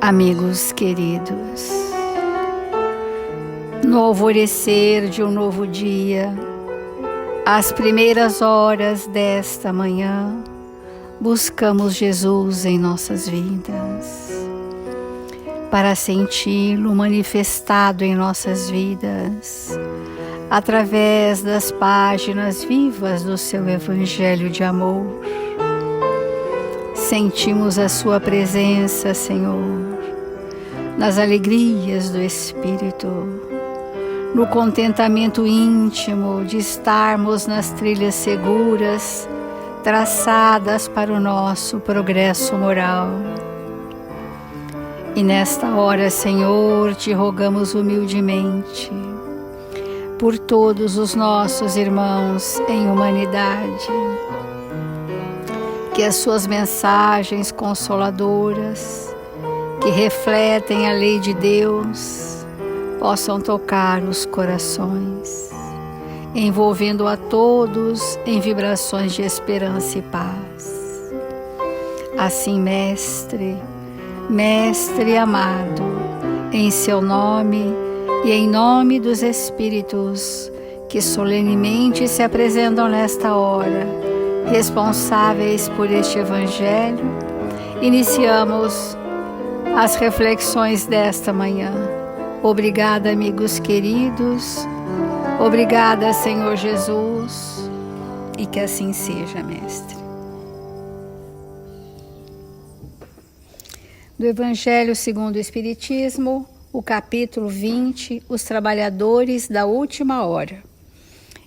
Amigos queridos, no alvorecer de um novo dia, às primeiras horas desta manhã, buscamos Jesus em nossas vidas, para senti-lo manifestado em nossas vidas, através das páginas vivas do seu Evangelho de amor. Sentimos a sua presença, Senhor, nas alegrias do Espírito, no contentamento íntimo de estarmos nas trilhas seguras, traçadas para o nosso progresso moral. E nesta hora, Senhor, te rogamos humildemente por todos os nossos irmãos em humanidade, que as suas mensagens consoladoras, que refletem a lei de Deus, possam tocar os corações, envolvendo a todos em vibrações de esperança e paz. Assim, Mestre amado, em seu nome e em nome dos Espíritos que solenemente se apresentam nesta hora, responsáveis por este Evangelho, iniciamos as reflexões desta manhã. Obrigada, amigos queridos. Obrigada, Senhor Jesus. E que assim seja, Mestre. Do Evangelho segundo o Espiritismo, o capítulo 20, os trabalhadores da última hora.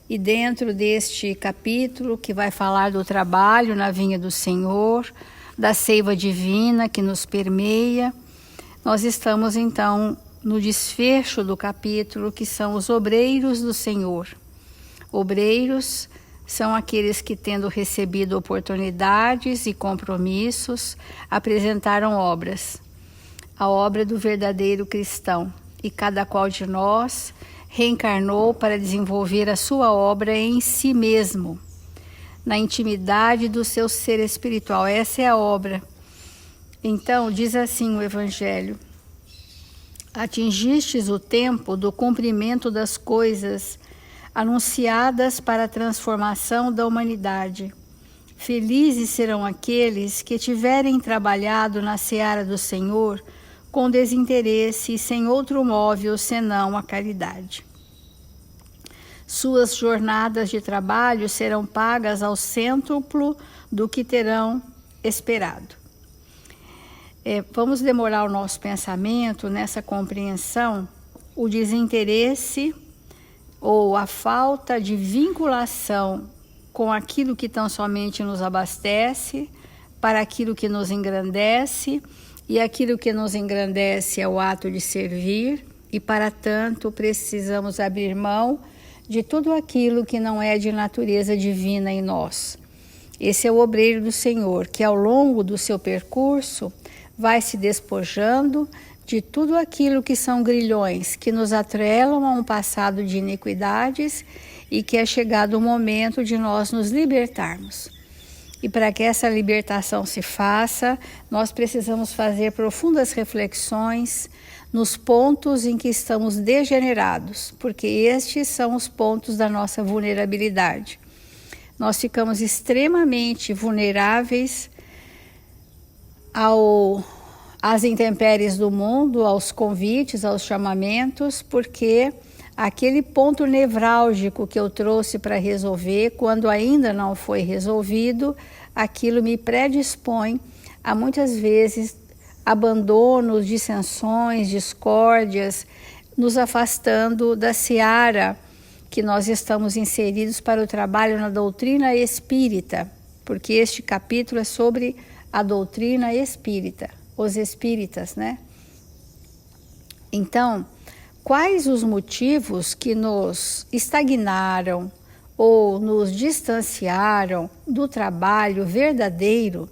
E dentro deste capítulo, que vai falar do trabalho na vinha do Senhor, da seiva divina que nos permeia, nós estamos então no desfecho do capítulo, que são os obreiros do Senhor. Obreiros são aqueles que, tendo recebido oportunidades e compromissos, apresentaram obras, a obra do verdadeiro cristão, e cada qual de nós reencarnou para desenvolver a sua obra em si mesmo, na intimidade do seu ser espiritual. Essa é a obra. Então, diz assim o Evangelho: atingistes o tempo do cumprimento das coisas anunciadas para a transformação da humanidade. Felizes serão aqueles que tiverem trabalhado na seara do Senhor com desinteresse e sem outro móvel senão a caridade. Suas jornadas de trabalho serão pagas ao cêntuplo do que terão esperado. Vamos demorar o nosso pensamento nessa compreensão. O desinteresse ou a falta de vinculação com aquilo que tão somente nos abastece, para aquilo que nos engrandece, e aquilo que nos engrandece é o ato de servir, e para tanto precisamos abrir mão de tudo aquilo que não é de natureza divina em nós. Esse é o obreiro do Senhor, que ao longo do seu percurso vai se despojando de tudo aquilo que são grilhões, que nos atrelam a um passado de iniquidades, e que é chegado o momento de nós nos libertarmos. E para que essa libertação se faça, nós precisamos fazer profundas reflexões nos pontos em que estamos degenerados, porque estes são os pontos da nossa vulnerabilidade. Nós ficamos extremamente vulneráveis às intempéries do mundo, aos convites, aos chamamentos, porque aquele ponto nevrálgico que eu trouxe para resolver, quando ainda não foi resolvido, aquilo me predispõe a muitas vezes abandonos, dissensões, discórdias, nos afastando da seara que nós estamos inseridos para o trabalho na doutrina espírita, porque este capítulo é sobre a doutrina espírita, os espíritas, né? Então, quais os motivos que nos estagnaram ou nos distanciaram do trabalho verdadeiro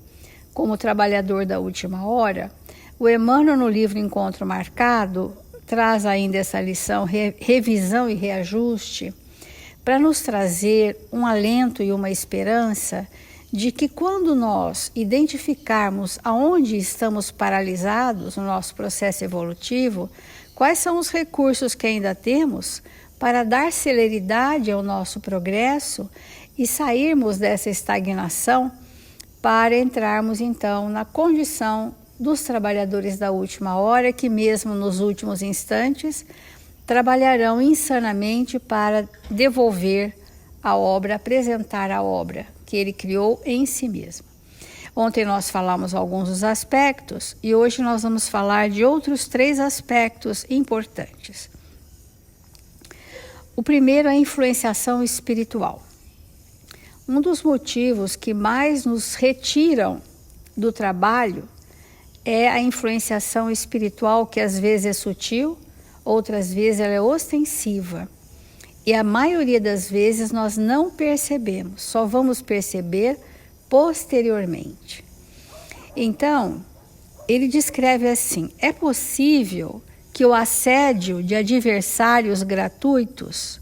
como trabalhador da última hora? O Emmanuel, no livro Encontro Marcado, traz ainda essa lição, revisão e reajuste, para nos trazer um alento e uma esperança de que quando nós identificarmos aonde estamos paralisados no nosso processo evolutivo, quais são os recursos que ainda temos para dar celeridade ao nosso progresso e sairmos dessa estagnação para entrarmos então na condição dos trabalhadores da última hora, que mesmo nos últimos instantes trabalharão insanamente para devolver a obra, apresentar a obra que ele criou em si mesmo. Ontem nós falamos alguns dos aspectos e hoje nós vamos falar de outros 3 aspectos importantes. O primeiro é a influenciação espiritual. Um dos motivos que mais nos retiram do trabalho é a influenciação espiritual, que às vezes é sutil, outras vezes ela é ostensiva. E a maioria das vezes nós não percebemos, só vamos perceber posteriormente. Então, ele descreve assim: é possível que o assédio de adversários gratuitos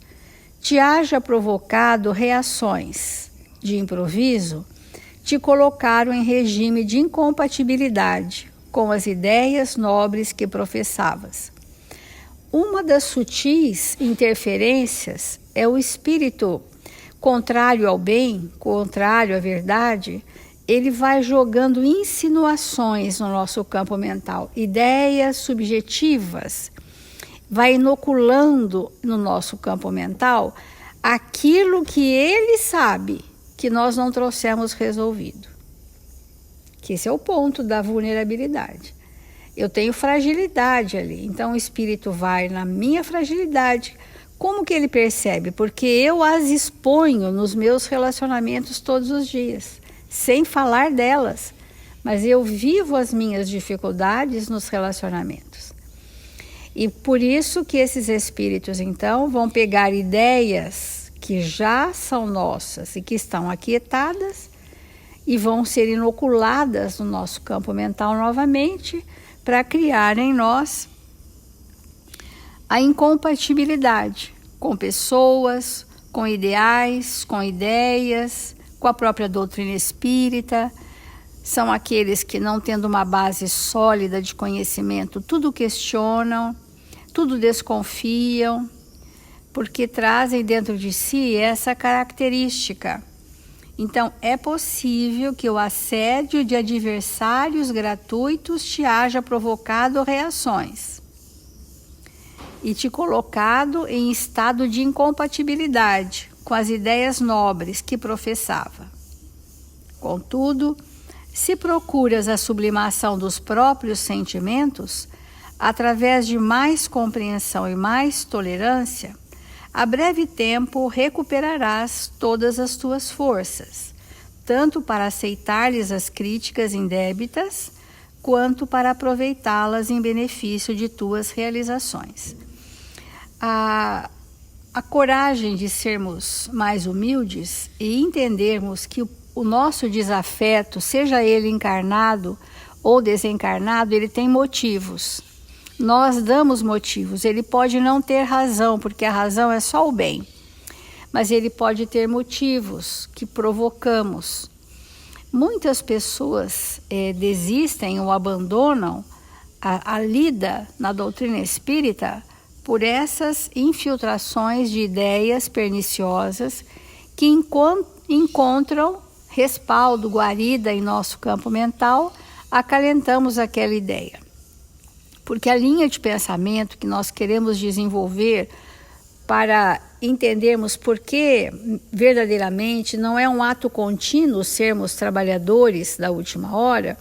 te haja provocado reações de improviso, te colocaram em regime de incompatibilidade com as ideias nobres que professavas. Uma das sutis interferências é o espírito contrário ao bem, contrário à verdade. Ele vai jogando insinuações no nosso campo mental, ideias subjetivas, vai inoculando no nosso campo mental aquilo que ele sabe que nós não trouxemos resolvido. Que esse é o ponto da vulnerabilidade. Eu tenho fragilidade ali, então o espírito vai na minha fragilidade. Como que ele percebe? Porque eu as exponho nos meus relacionamentos todos os dias, sem falar delas, mas eu vivo as minhas dificuldades nos relacionamentos. E por isso que esses espíritos, então, vão pegar ideias que já são nossas e que estão aquietadas e vão ser inoculadas no nosso campo mental novamente, para criar em nós a incompatibilidade com pessoas, com ideais, com ideias, com a própria doutrina espírita. São aqueles que, não tendo uma base sólida de conhecimento, tudo questionam, tudo desconfiam, porque trazem dentro de si essa característica. Então, é possível que o assédio de adversários gratuitos te haja provocado reações e te colocado em estado de incompatibilidade com as ideias nobres que professava. Contudo, se procuras a sublimação dos próprios sentimentos, através de mais compreensão e mais tolerância, a breve tempo recuperarás todas as tuas forças, tanto para aceitar-lhes as críticas indébitas, quanto para aproveitá-las em benefício de tuas realizações. A coragem de sermos mais humildes e entendermos que o nosso desafeto, seja ele encarnado ou desencarnado, ele tem motivos. Nós damos motivos. Ele pode não ter razão, porque a razão é só o bem. Mas ele pode ter motivos que provocamos. Muitas pessoas desistem ou abandonam a lida na doutrina espírita por essas infiltrações de ideias perniciosas que encontram respaldo, guarida em nosso campo mental, acalentamos aquela ideia. Porque a linha de pensamento que nós queremos desenvolver para entendermos por que verdadeiramente não é um ato contínuo sermos trabalhadores da última hora,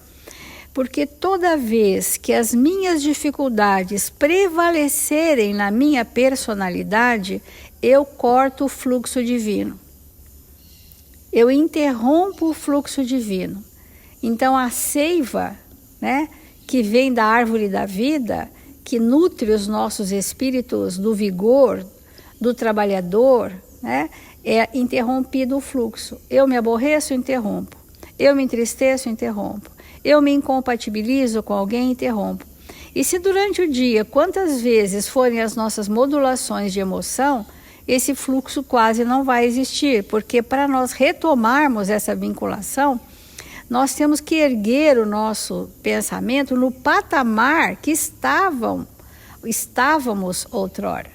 porque toda vez que as minhas dificuldades prevalecerem na minha personalidade, eu corto o fluxo divino. Eu interrompo o fluxo divino. Então a seiva, que vem da árvore da vida, que nutre os nossos espíritos do vigor, do trabalhador, é interrompido o fluxo. Eu me aborreço, interrompo. Eu me entristeço, interrompo. Eu me incompatibilizo com alguém, interrompo. E se durante o dia, quantas vezes forem as nossas modulações de emoção, esse fluxo quase não vai existir, porque para nós retomarmos essa vinculação, nós temos que erguer o nosso pensamento no patamar que estávamos outrora.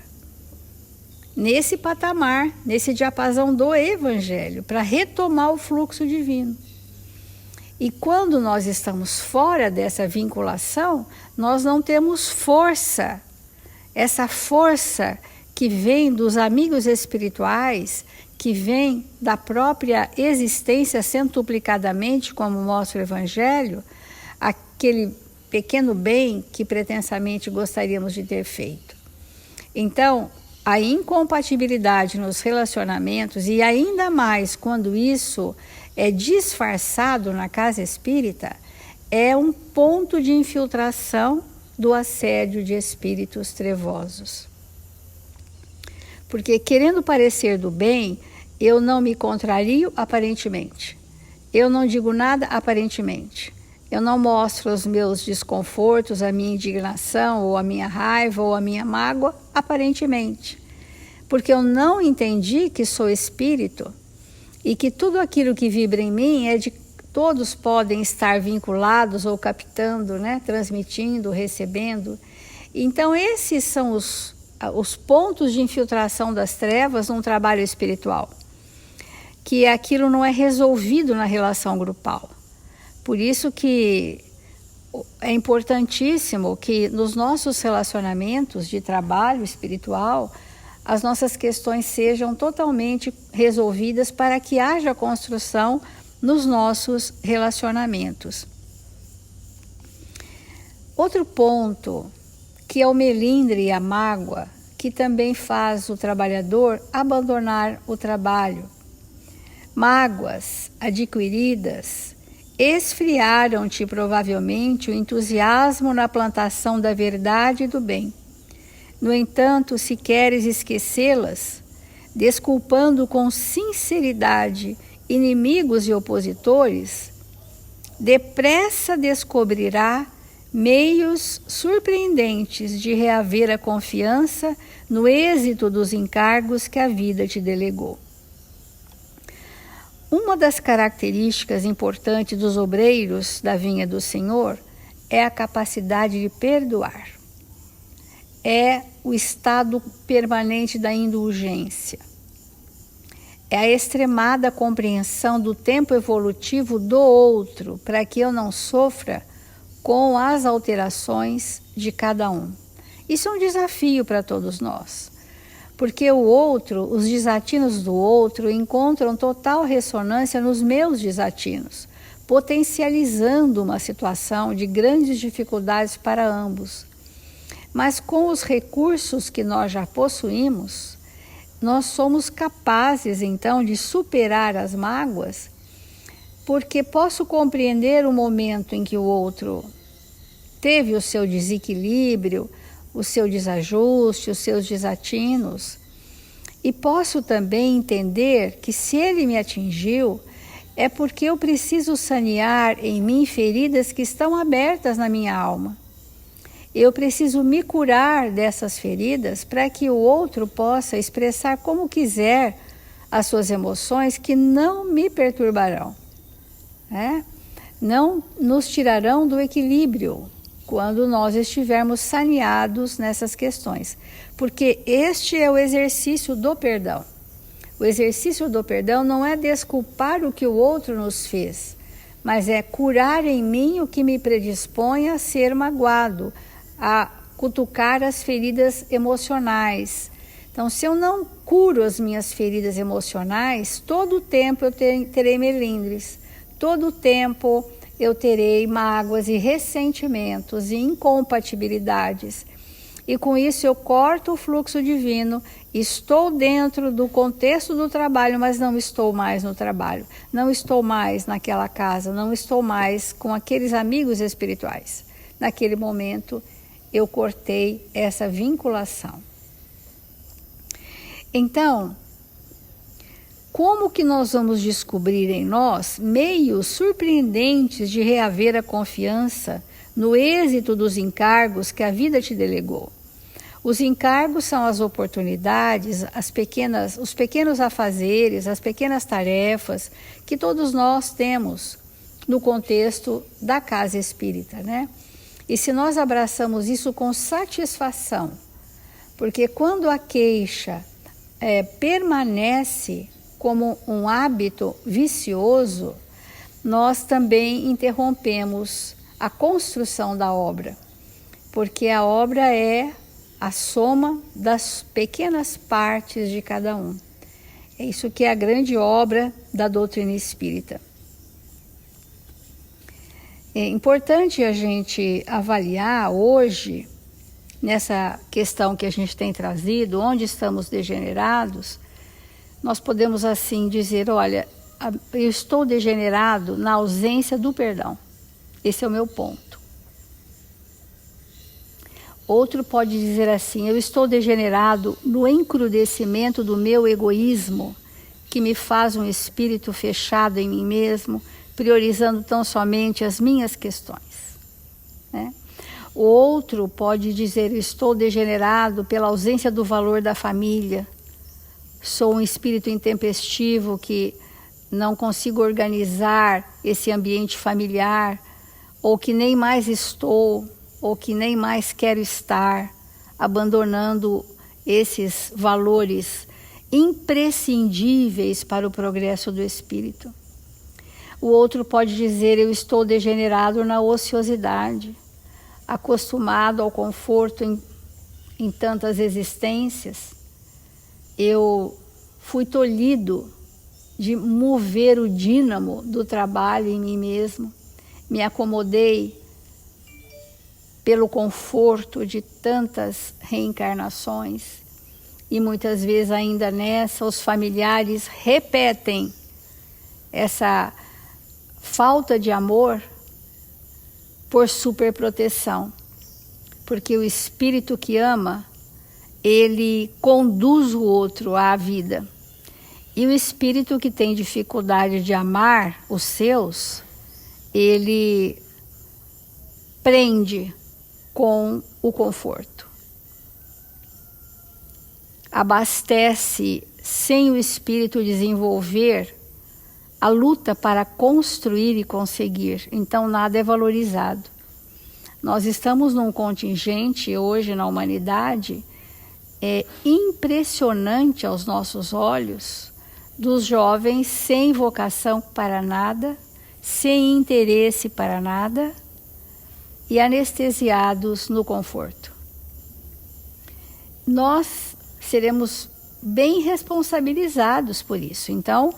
Nesse patamar, nesse diapasão do Evangelho, para retomar o fluxo divino. E quando nós estamos fora dessa vinculação, nós não temos força. Essa força que vem dos amigos espirituais, que vem da própria existência centuplicadamente, como mostra o Evangelho, aquele pequeno bem que pretensamente gostaríamos de ter feito. Então, a incompatibilidade nos relacionamentos, e ainda mais quando isso é disfarçado na casa espírita, é um ponto de infiltração do assédio de espíritos trevosos. Porque querendo parecer do bem, eu não me contrario aparentemente. Eu não digo nada aparentemente. Eu não mostro os meus desconfortos, a minha indignação, ou a minha raiva, ou a minha mágoa, aparentemente. Porque eu não entendi que sou espírito e que tudo aquilo que vibra em mim é de todos podem estar vinculados ou captando, né? Transmitindo, recebendo. Então esses são os pontos de infiltração das trevas num trabalho espiritual. Que aquilo não é resolvido na relação grupal. Por isso que é importantíssimo que nos nossos relacionamentos de trabalho espiritual, as nossas questões sejam totalmente resolvidas para que haja construção nos nossos relacionamentos. Outro ponto, que é o melindre e a mágoa, que também faz o trabalhador abandonar o trabalho. Mágoas adquiridas esfriaram-te provavelmente o entusiasmo na plantação da verdade e do bem. No entanto, se queres esquecê-las, desculpando com sinceridade inimigos e opositores, depressa descobrirá meios surpreendentes de reaver a confiança no êxito dos encargos que a vida te delegou. Uma das características importantes dos obreiros da vinha do Senhor é a capacidade de perdoar. É o estado permanente da indulgência. É a extremada compreensão do tempo evolutivo do outro, para que eu não sofra com as alterações de cada um. Isso é um desafio para todos nós, porque o outro, os desatinos do outro, encontram total ressonância nos meus desatinos, potencializando uma situação de grandes dificuldades para ambos. Mas com os recursos que nós já possuímos, nós somos capazes então de superar as mágoas, porque posso compreender o momento em que o outro teve o seu desequilíbrio, o seu desajuste, os seus desatinos, e posso também entender que se ele me atingiu, é porque eu preciso sanear em mim feridas que estão abertas na minha alma. Eu preciso me curar dessas feridas para que o outro possa expressar como quiser as suas emoções que não me perturbarão, né? Não nos tirarão do equilíbrio quando nós estivermos saneados nessas questões. Porque este é o exercício do perdão. O exercício do perdão não é desculpar o que o outro nos fez, mas é curar em mim o que me predispõe a ser magoado, a cutucar as feridas emocionais. Então, se eu não curo as minhas feridas emocionais, todo o tempo eu terei melindres, todo o tempo eu terei mágoas e ressentimentos e incompatibilidades. E com isso eu corto o fluxo divino, estou dentro do contexto do trabalho, mas não estou mais no trabalho, não estou mais naquela casa, não estou mais com aqueles amigos espirituais. Naquele momento eu cortei essa vinculação. Então, como que nós vamos descobrir em nós meios surpreendentes de reaver a confiança no êxito dos encargos que a vida te delegou? Os encargos são as oportunidades, os pequenos afazeres, as pequenas tarefas que todos nós temos no contexto da casa espírita, né? E se nós abraçamos isso com satisfação, porque quando a queixa permanece como um hábito vicioso, nós também interrompemos a construção da obra, porque a obra é a soma das pequenas partes de cada um. É isso que é a grande obra da doutrina espírita. É importante a gente avaliar hoje, nessa questão que a gente tem trazido, onde estamos degenerados, nós podemos assim dizer, olha, eu estou degenerado na ausência do perdão. Esse é o meu ponto. Outro pode dizer assim, eu estou degenerado no encrudecimento do meu egoísmo, que me faz um espírito fechado em mim mesmo, priorizando tão somente as minhas questões, né? O outro pode dizer, estou degenerado pela ausência do valor da família, sou um espírito intempestivo que não consigo organizar esse ambiente familiar, ou que nem mais estou, ou que nem mais quero estar, abandonando esses valores imprescindíveis para o progresso do espírito. O outro pode dizer, eu estou degenerado na ociosidade, acostumado ao conforto em tantas existências. Eu fui tolhido de mover o dínamo do trabalho em mim mesmo, me acomodei pelo conforto de tantas reencarnações e muitas vezes ainda nessa os familiares repetem essa falta de amor por superproteção, porque o espírito que ama, ele conduz o outro à vida, e o espírito que tem dificuldade de amar os seus, ele prende com o conforto, abastece sem o espírito desenvolver a luta para construir e conseguir, então nada é valorizado. Nós estamos num contingente hoje na humanidade impressionante aos nossos olhos, dos jovens sem vocação para nada, sem interesse para nada e anestesiados no conforto. Nós seremos bem responsabilizados por isso, então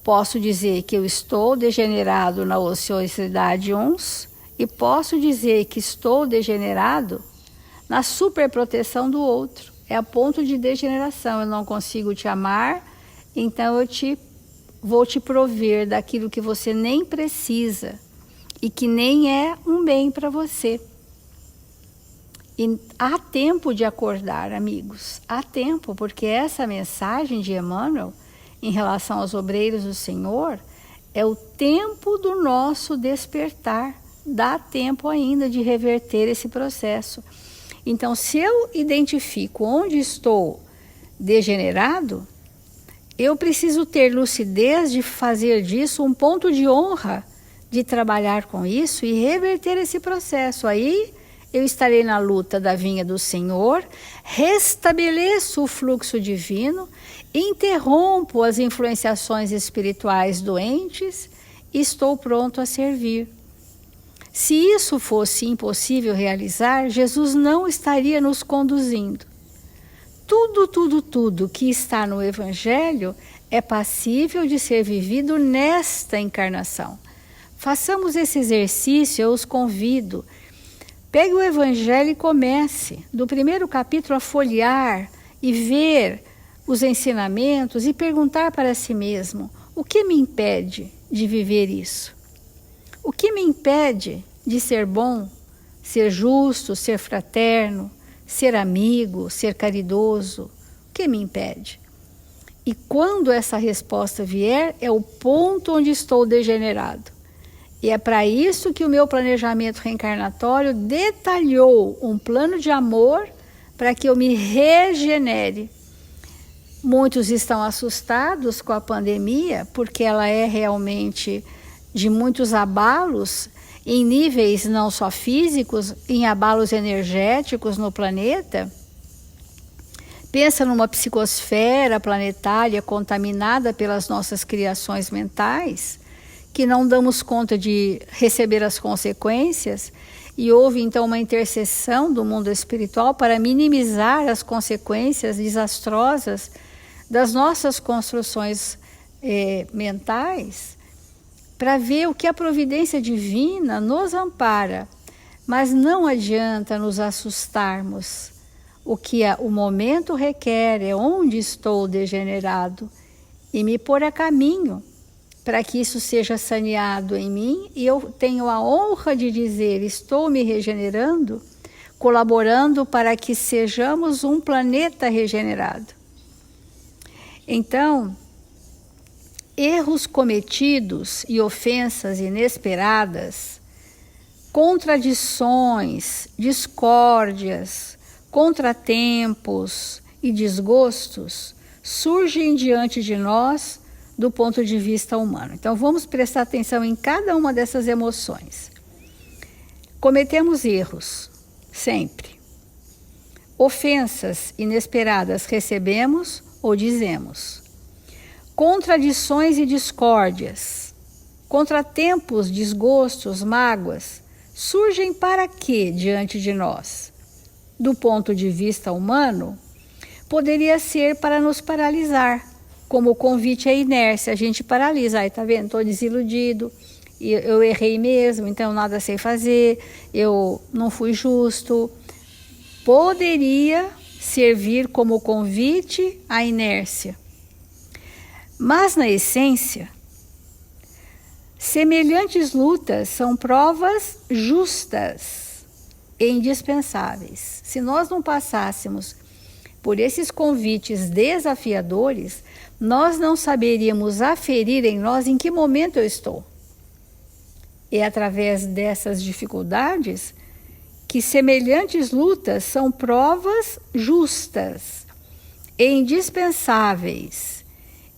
posso dizer que eu estou degenerado na ociosidade uns e posso dizer que estou degenerado na superproteção do outro. É a ponto de degeneração. Eu não consigo te amar, então eu vou te prover daquilo que você nem precisa e que nem é um bem para você. E há tempo de acordar, amigos. Há tempo, porque essa mensagem de Emmanuel em relação aos obreiros do Senhor, é o tempo do nosso despertar. Dá tempo ainda de reverter esse processo. Então, se eu identifico onde estou degenerado, eu preciso ter lucidez de fazer disso um ponto de honra, de trabalhar com isso e reverter esse processo. Aí eu estarei na luta da vinha do Senhor, restabeleço o fluxo divino, interrompo as influenciações espirituais doentes e estou pronto a servir. Se isso fosse impossível realizar, Jesus não estaria nos conduzindo. Tudo que está no Evangelho é passível de ser vivido nesta encarnação. Façamos esse exercício, eu os convido. Pegue o Evangelho e comece, do primeiro capítulo, a folhear e ver os ensinamentos e perguntar para si mesmo, o que me impede de viver isso? O que me impede de ser bom, ser justo, ser fraterno, ser amigo, ser caridoso? O que me impede? E quando essa resposta vier, é o ponto onde estou degenerado. E é para isso que o meu planejamento reencarnatório detalhou um plano de amor para que eu me regenere. Muitos estão assustados com a pandemia, porque ela é realmente de muitos abalos, em níveis não só físicos, em abalos energéticos no planeta. Pensa numa psicosfera planetária contaminada pelas nossas criações mentais, que não damos conta de receber as consequências, e houve então uma intercessão do mundo espiritual para minimizar as consequências desastrosas das nossas construções mentais, para ver o que a providência divina nos ampara. Mas não adianta nos assustarmos. O que o momento requer é onde estou degenerado e me pôr a caminho para que isso seja saneado em mim, e eu tenho a honra de dizer: estou me regenerando, colaborando para que sejamos um planeta regenerado. Então, erros cometidos e ofensas inesperadas, contradições, discórdias, contratempos e desgostos surgem diante de nós do ponto de vista humano. Então vamos prestar atenção em cada uma dessas emoções. Cometemos erros, sempre. Ofensas inesperadas recebemos ou dizemos. Contradições e discórdias, contratempos, desgostos, mágoas, surgem para quê diante de nós? Do ponto de vista humano, poderia ser para nos paralisar, como o convite à inércia. A gente paralisa: ai, tá vendo, estou desiludido, eu errei mesmo, então nada sei fazer, eu não fui justo. Poderia servir como convite à inércia. Mas, na essência, semelhantes lutas são provas justas e indispensáveis. Se nós não passássemos por esses convites desafiadores, nós não saberíamos aferir em nós em que momento eu estou. É através dessas dificuldades que semelhantes lutas são provas justas e indispensáveis,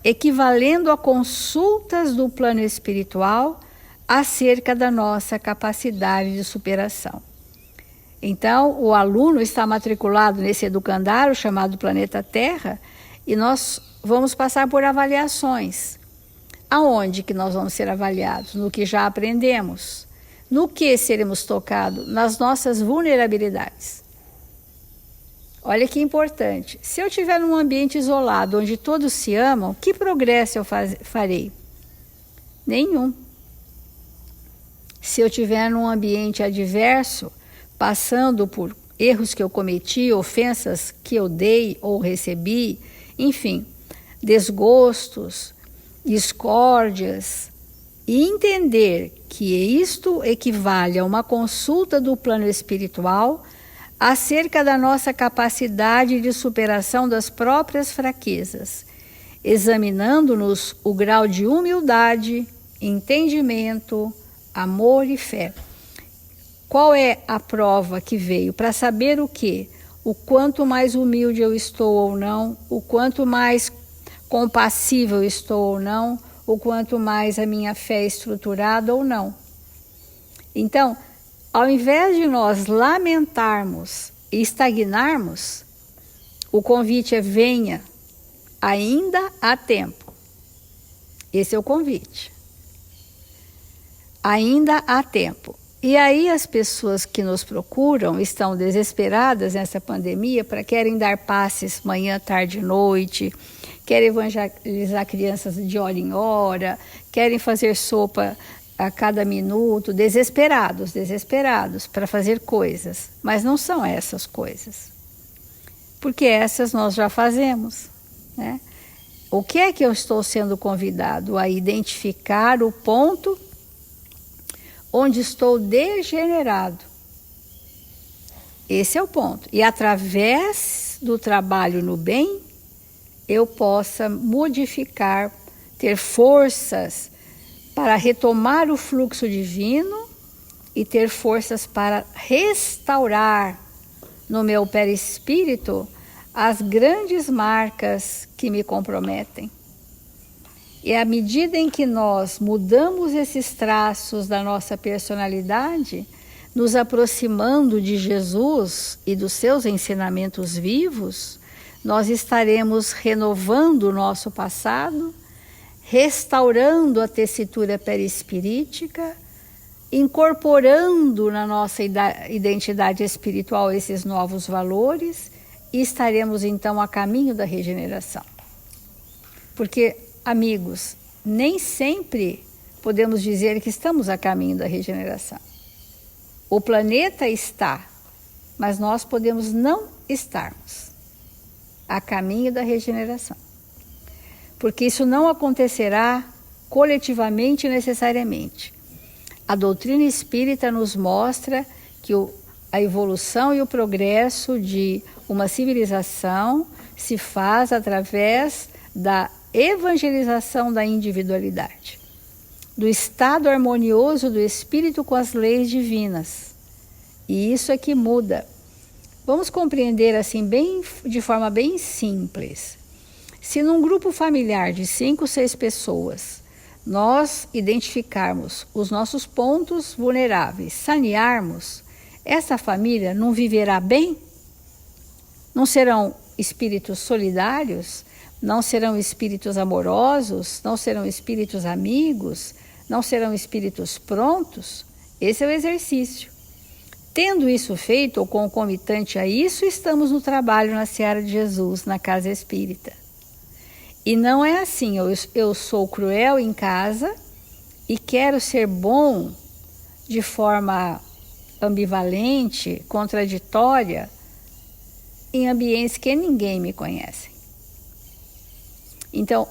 equivalendo a consultas do plano espiritual acerca da nossa capacidade de superação. Então, o aluno está matriculado nesse educandário chamado Planeta Terra, e nós vamos passar por avaliações. Aonde que nós vamos ser avaliados? No que já aprendemos. No que seremos tocados? Nas nossas vulnerabilidades. Olha que importante. Se eu estiver num ambiente isolado, onde todos se amam, que progresso eu farei? Nenhum. Se eu estiver num ambiente adverso, passando por erros que eu cometi, ofensas que eu dei ou recebi, enfim, desgostos, discórdias, e entender que isto equivale a uma consulta do plano espiritual acerca da nossa capacidade de superação das próprias fraquezas, examinando-nos o grau de humildade, entendimento, amor e fé. Qual é a prova que veio? Para saber o quê? O quanto mais humilde eu estou ou não, o quanto mais compassível eu estou ou não, o quanto mais a minha fé é estruturada ou não. Então, ao invés de nós lamentarmos e estagnarmos, o convite é: venha, ainda há tempo. Esse é o convite. Ainda há tempo. E aí as pessoas que nos procuram estão desesperadas nessa pandemia, querem dar passes manhã, tarde e noite, querem evangelizar crianças de hora em hora, querem fazer sopa a cada minuto, desesperados para fazer coisas. Mas não são essas coisas, porque essas nós já fazemos, né? O que é que eu estou sendo convidado? A identificar o ponto onde estou degenerado. Esse é o ponto. E através do trabalho no bem, eu possa modificar, ter forças para retomar o fluxo divino e ter forças para restaurar no meu perispírito as grandes marcas que me comprometem. E à medida em que nós mudamos esses traços da nossa personalidade, nos aproximando de Jesus e dos seus ensinamentos vivos, nós estaremos renovando o nosso passado, restaurando a tessitura perispirítica, incorporando na nossa identidade espiritual esses novos valores e estaremos então a caminho da regeneração. Porque, amigos, nem sempre podemos dizer que estamos a caminho da regeneração. O planeta está, mas nós podemos não estarmos a caminho da regeneração. Porque isso não acontecerá coletivamente necessariamente. A doutrina espírita nos mostra que a evolução e o progresso de uma civilização se faz através da evangelização da individualidade, do estado harmonioso do espírito com as leis divinas. E isso é que muda. Vamos compreender assim de forma bem simples. Se num grupo familiar de 5, 6 pessoas, nós identificarmos os nossos pontos vulneráveis, sanearmos, essa família não viverá bem? Não serão espíritos solidários? Não serão espíritos amorosos? Não serão espíritos amigos? Não serão espíritos prontos? Esse é o exercício. Tendo isso feito, ou concomitante a isso, estamos no trabalho na Seara de Jesus, na casa espírita. E não é assim, eu sou cruel em casa e quero ser bom de forma ambivalente, contraditória, em ambientes que ninguém me conhece. Então,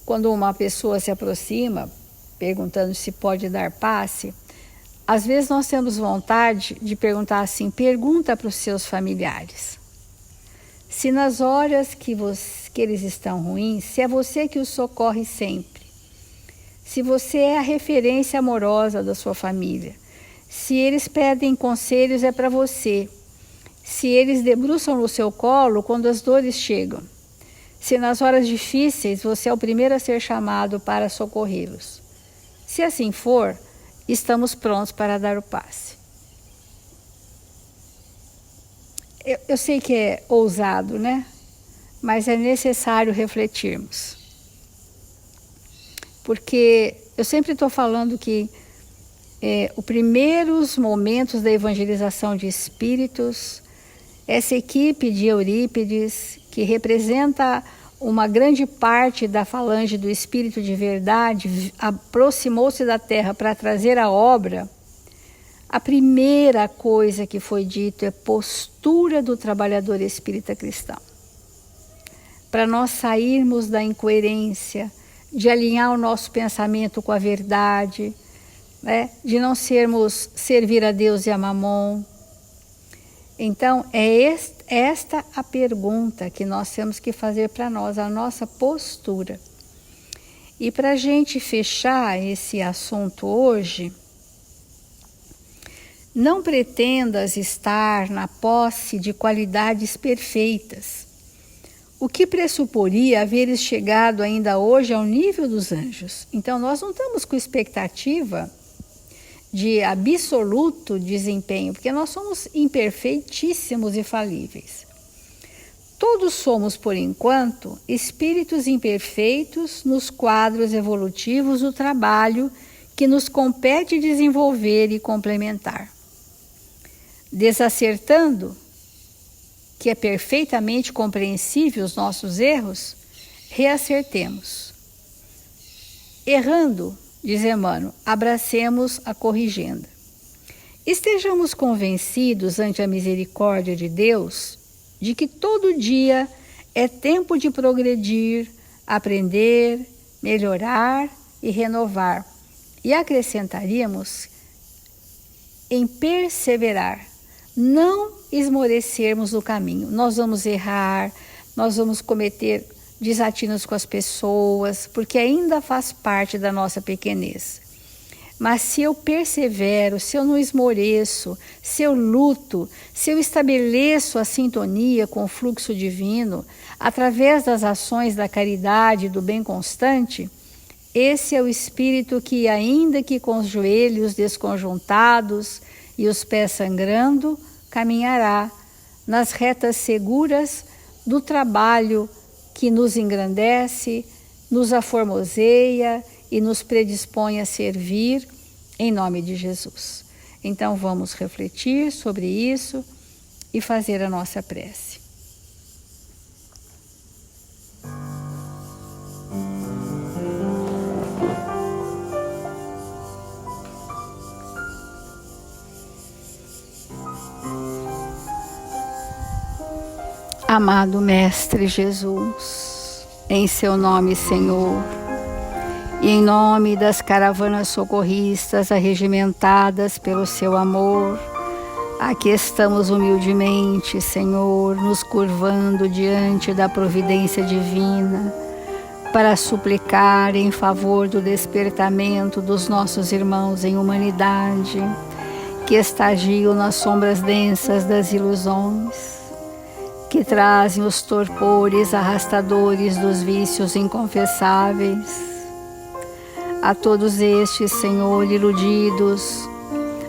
quando uma pessoa se aproxima, perguntando se pode dar passe, às vezes nós temos vontade de perguntar assim, pergunta para os seus familiares. Se nas horas que eles estão ruins, se é você que os socorre sempre, se você é a referência amorosa da sua família, se eles pedem conselhos é para você, se eles debruçam no seu colo quando as dores chegam, se nas horas difíceis você é o primeiro a ser chamado para socorrê-los. Se assim for, estamos prontos para dar o passe. Eu sei que é ousado, né? Mas é necessário refletirmos. Porque eu sempre estou falando que os primeiros momentos da evangelização de espíritos, essa equipe de Eurípides, que representa uma grande parte da falange do Espírito de Verdade, aproximou-se da Terra para trazer a obra. A primeira coisa que foi dito é postura do trabalhador espírita cristão. Para nós sairmos da incoerência, de alinhar o nosso pensamento com a verdade, né? De não servir a Deus e a Mamon. Então, é esta a pergunta que nós temos que fazer para nós, a nossa postura. E para a gente fechar esse assunto hoje, não pretendas estar na posse de qualidades perfeitas, o que pressuporia haveres chegado ainda hoje ao nível dos anjos. Então, nós não estamos com expectativa de absoluto desempenho, porque nós somos imperfeitíssimos e falíveis. Todos somos, por enquanto, espíritos imperfeitos nos quadros evolutivos do trabalho que nos compete desenvolver e complementar. Desacertando, que é perfeitamente compreensível os nossos erros, reacertemos. Errando, diz Emmanuel, abracemos a corrigenda. Estejamos convencidos ante a misericórdia de Deus de que todo dia é tempo de progredir, aprender, melhorar e renovar. E acrescentaríamos em perseverar, não esmorecermos no caminho. Nós vamos errar, nós vamos cometer desatinos com as pessoas, porque ainda faz parte da nossa pequenez. Mas se eu persevero, se eu não esmoreço, se eu luto, se eu estabeleço a sintonia com o fluxo divino, através das ações da caridade e do bem constante, esse é o espírito que, ainda que com os joelhos desconjuntados e os pés sangrando, caminhará nas retas seguras do trabalho que nos engrandece, nos aformoseia e nos predispõe a servir em nome de Jesus. Então vamos refletir sobre isso e fazer a nossa prece. Amado Mestre Jesus, em seu nome, Senhor, e em nome das caravanas socorristas arregimentadas pelo seu amor, aqui estamos humildemente, Senhor, nos curvando diante da providência divina, para suplicar em favor do despertamento dos nossos irmãos em humanidade, que estagiam nas sombras densas das ilusões, que trazem os torpores arrastadores dos vícios inconfessáveis. A todos estes, Senhor, iludidos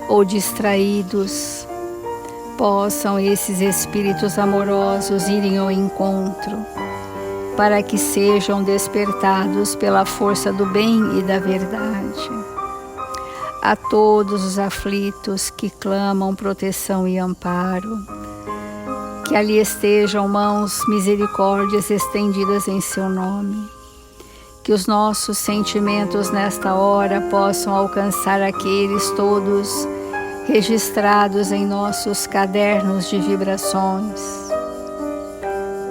ou distraídos, possam esses espíritos amorosos irem ao encontro, para que sejam despertados pela força do bem e da verdade. A todos os aflitos que clamam proteção e amparo, que ali estejam mãos misericórdias estendidas em seu nome. Que os nossos sentimentos nesta hora possam alcançar aqueles todos registrados em nossos cadernos de vibrações,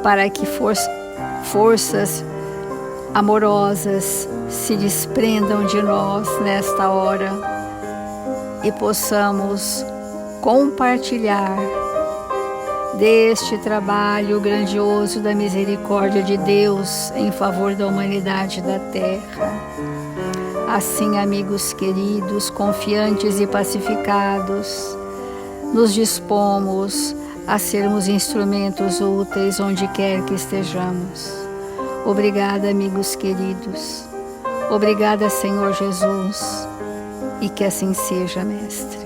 para que forças amorosas se desprendam de nós nesta hora e possamos compartilhar deste trabalho grandioso da misericórdia de Deus em favor da humanidade da Terra. Assim, amigos queridos, confiantes e pacificados, nos dispomos a sermos instrumentos úteis onde quer que estejamos. Obrigada, amigos queridos. Obrigada, Senhor Jesus. E que assim seja, Mestre.